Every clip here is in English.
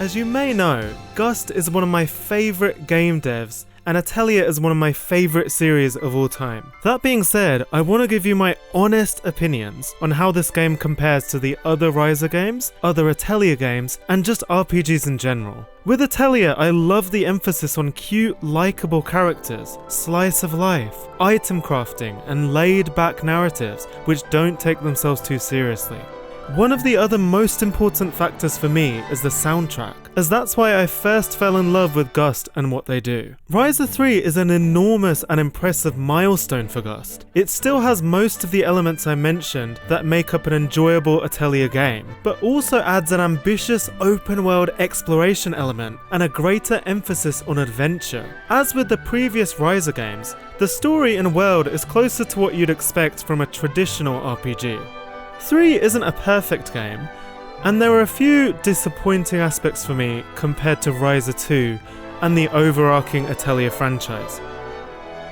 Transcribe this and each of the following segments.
As you may know, Gust is one of my favourite game devs, and Atelier is one of my favourite series of all time. That being said, I want to give you my honest opinions on how this game compares to the other Ryza games, other Atelier games, and just RPGs in general. With Atelier, I love the emphasis on cute, likeable characters, slice of life, item crafting, and laid-back narratives which don't take themselves too seriously. One of the other most important factors for me is the soundtrack, as that's why I first fell in love with Gust and what they do. Ryza 3 is an enormous and impressive milestone for Gust. It still has most of the elements I mentioned that make up an enjoyable Atelier game, but also adds an ambitious open-world exploration element and a greater emphasis on adventure. As with the previous Ryza games, the story and world is closer to what you'd expect from a traditional RPG. 3 isn't a perfect game, and there are a few disappointing aspects for me compared to Ryza 2 and the overarching Atelier franchise.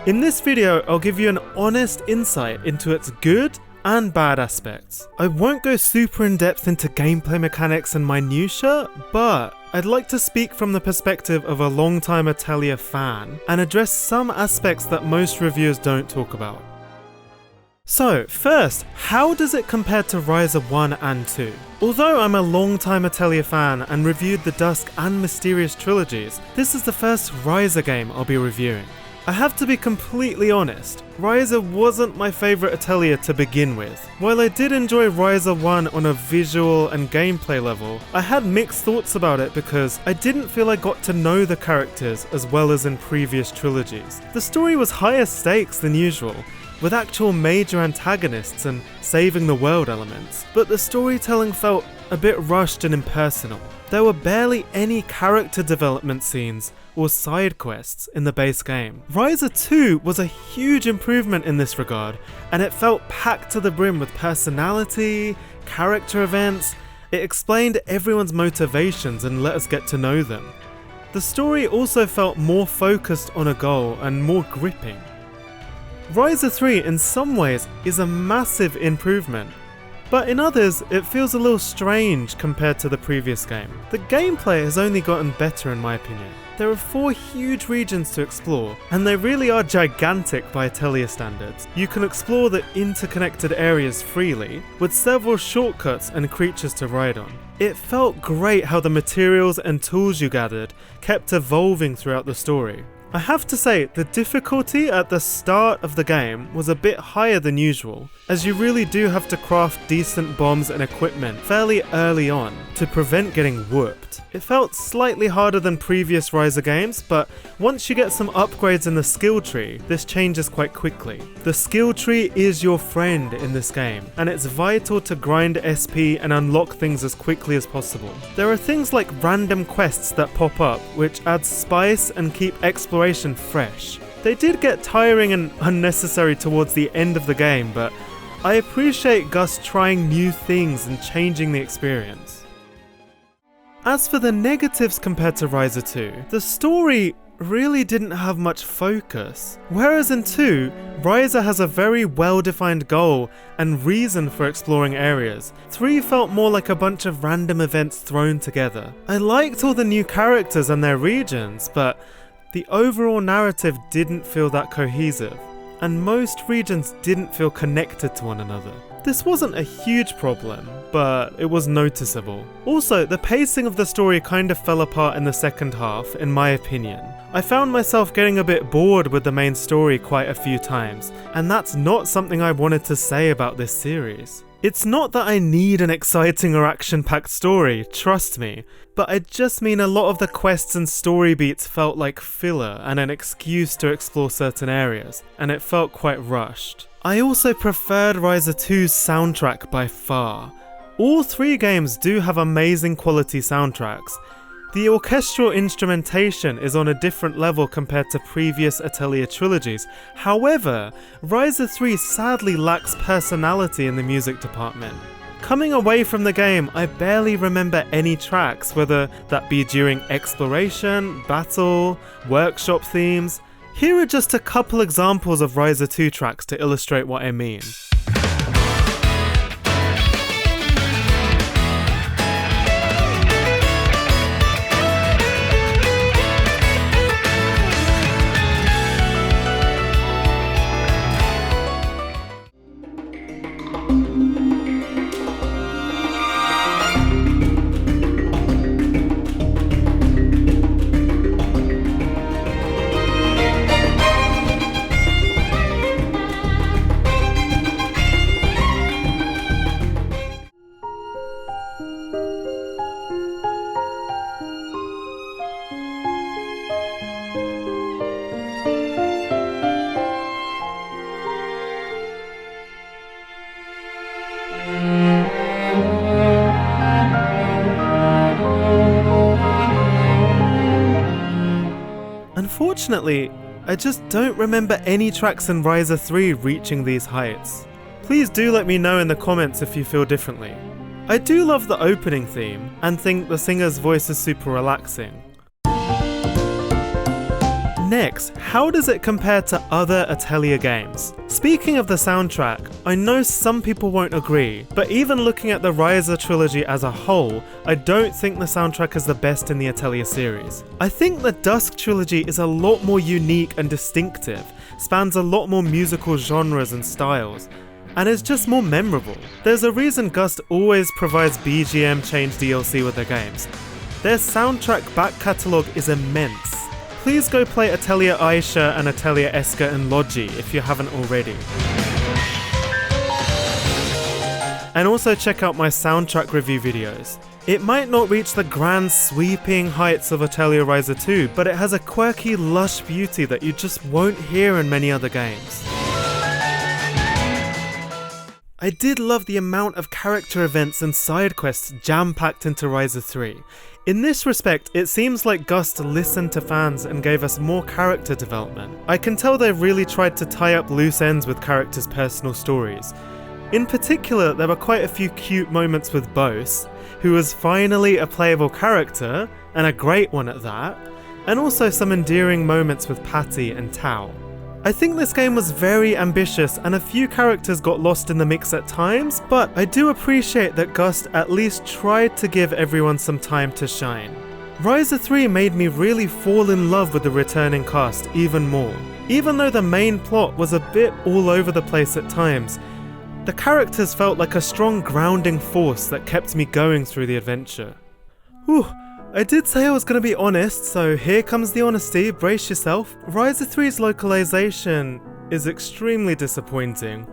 In this video, I'll give you an honest insight into its good and bad aspects. I won't go super in depth into gameplay mechanics and minutiae, but I'd like to speak from the perspective of a long-time Atelier fan and address some aspects that most reviewers don't talk about. So, first, how does it compare to Ryza 1 and 2? Although I'm a long-time Atelier fan and reviewed the Dusk and Mysterious trilogies, this is the first Ryza game I'll be reviewing. I have to be completely honest, Ryza wasn't my favourite Atelier to begin with. While I did enjoy Ryza 1 on a visual and gameplay level, I had mixed thoughts about it because I didn't feel I got to know the characters as well as in previous trilogies. The story was higher stakes than usual, with actual major antagonists and saving the world elements, but the storytelling felt a bit rushed and impersonal. There were barely any character development scenes or side quests in the base game. Ryza 2 was a huge improvement in this regard, and it felt packed to the brim with personality, character events. It explained everyone's motivations and let us get to know them. The story also felt more focused on a goal and more gripping. Ryza 3 in some ways is a massive improvement, but in others it feels a little strange compared to the previous game. The gameplay has only gotten better in my opinion. There are 4 huge regions to explore, and they really are gigantic by Atelier standards. You can explore the interconnected areas freely, with several shortcuts and creatures to ride on. It felt great how the materials and tools you gathered kept evolving throughout the story. I have to say, the difficulty at the start of the game was a bit higher than usual, as you really do have to craft decent bombs and equipment fairly early on to prevent getting whooped. It felt slightly harder than previous Ryza games, but once you get some upgrades in the skill tree, this changes quite quickly. The skill tree is your friend in this game, and it's vital to grind SP and unlock things as quickly as possible. There are things like random quests that pop up, which add spice and keep exploration fresh. They did get tiring and unnecessary towards the end of the game, but I appreciate Gus trying new things and changing the experience. As for the negatives compared to Ryza 2, the story really didn't have much focus. Whereas in 2, Ryza has a very well-defined goal and reason for exploring areas. 3 felt more like a bunch of random events thrown together. I liked all the new characters and their regions, but the overall narrative didn't feel that cohesive, and most regions didn't feel connected to one another. This wasn't a huge problem, but it was noticeable. Also, the pacing of the story kind of fell apart in the second half, in my opinion. I found myself getting a bit bored with the main story quite a few times, and that's not something I wanted to say about this series. It's not that I need an exciting or action-packed story, trust me, but I just mean a lot of the quests and story beats felt like filler and an excuse to explore certain areas, and it felt quite rushed. I also preferred Ryza 2's soundtrack by far. All 3 games do have amazing quality soundtracks. The orchestral instrumentation is on a different level compared to previous Atelier trilogies. However, Ryza 3 sadly lacks personality in the music department. Coming away from the game, I barely remember any tracks, whether that be during exploration, battle, workshop themes. Here are just a couple examples of Ryza 2 tracks to illustrate what I mean. Unfortunately, I just don't remember any tracks in Ryza 3 reaching these heights. Please do let me know in the comments if you feel differently. I do love the opening theme, and think the singer's voice is super relaxing. Next, how does it compare to other Atelier games? Speaking of the soundtrack, I know some people won't agree, but even looking at the Ryza trilogy as a whole, I don't think the soundtrack is the best in the Atelier series. I think the Dusk trilogy is a lot more unique and distinctive, spans a lot more musical genres and styles, and is just more memorable. There's a reason Gust always provides BGM change DLC with their games. Their soundtrack back catalogue is immense. Please go play Atelier Aisha and Atelier Eska and Logi if you haven't already. And also check out my soundtrack review videos. It might not reach the grand sweeping heights of Atelier Ryza 2, but it has a quirky, lush beauty that you just won't hear in many other games. I did love the amount of character events and side quests jam-packed into Ryza 3. In this respect, it seems like Gust listened to fans and gave us more character development. I can tell they really tried to tie up loose ends with characters' personal stories. In particular, there were quite a few cute moments with Bose, who was finally a playable character, and a great one at that, and also some endearing moments with Patty and Tao. I think this game was very ambitious and a few characters got lost in the mix at times, but I do appreciate that Gust at least tried to give everyone some time to shine. Ryza 3 made me really fall in love with the returning cast even more. Even though the main plot was a bit all over the place at times, the characters felt like a strong grounding force that kept me going through the adventure. Whew. I did say I was going to be honest, so here comes the honesty, brace yourself. Ryza 3's localization is extremely disappointing.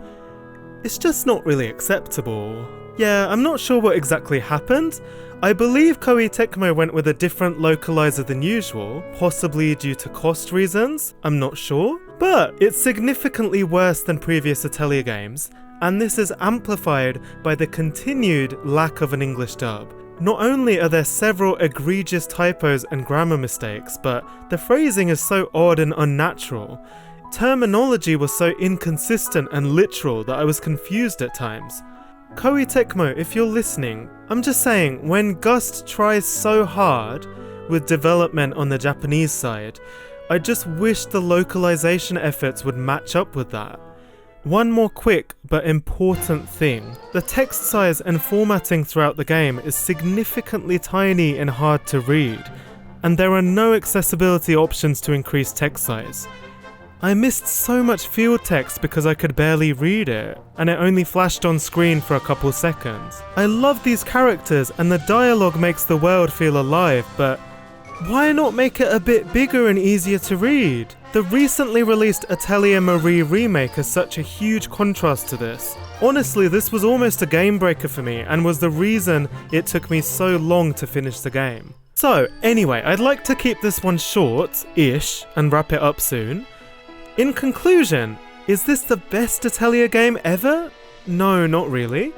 It's just not really acceptable. Yeah, I'm not sure what exactly happened. I believe Koei Tecmo went with a different localizer than usual, possibly due to cost reasons, I'm not sure. But it's significantly worse than previous Atelier games, and this is amplified by the continued lack of an English dub. Not only are there several egregious typos and grammar mistakes, but the phrasing is so odd and unnatural. Terminology was so inconsistent and literal that I was confused at times. Koei Tecmo, if you're listening, I'm just saying, when Gust tries so hard with development on the Japanese side, I just wish the localization efforts would match up with that. One more quick but important thing. The text size and formatting throughout the game is significantly tiny and hard to read, and there are no accessibility options to increase text size. I missed so much field text because I could barely read it, and it only flashed on screen for a couple seconds. I love these characters and the dialogue makes the world feel alive, but why not make it a bit bigger and easier to read? The recently released Atelier Marie remake is such a huge contrast to this. Honestly, this was almost a game breaker for me and was the reason it took me so long to finish the game. So anyway, I'd like to keep this one short-ish and wrap it up soon. In conclusion, is this the best Atelier game ever? No, not really.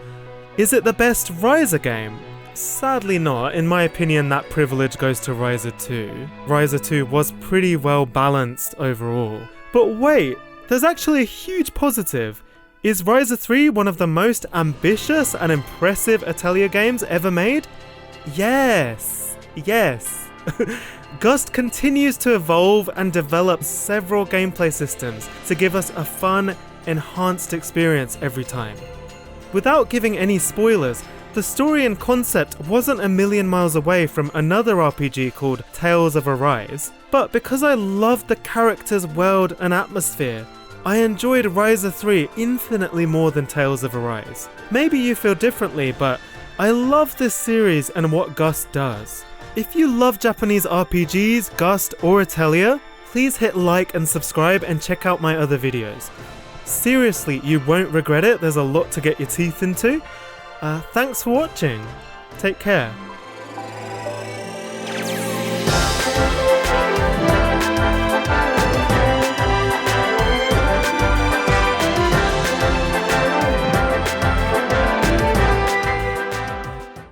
Is it the best Ryza game? Sadly not. In my opinion, that privilege goes to Ryza 2. Ryza 2 was pretty well balanced overall. But wait, there's actually a huge positive. Is Ryza 3 one of the most ambitious and impressive Atelier games ever made? Yes. Yes. Gust continues to evolve and develop several gameplay systems to give us a fun, enhanced experience every time. Without giving any spoilers, the story and concept wasn't a million miles away from another RPG called Tales of Arise, but because I loved the characters, world and atmosphere, I enjoyed Ryza 3 infinitely more than Tales of Arise. Maybe you feel differently, but I love this series and what Gust does. If you love Japanese RPGs, Gust or Atelier, please hit like and subscribe and check out my other videos. Seriously, you won't regret it, there's a lot to get your teeth into. Thanks for watching. Take care.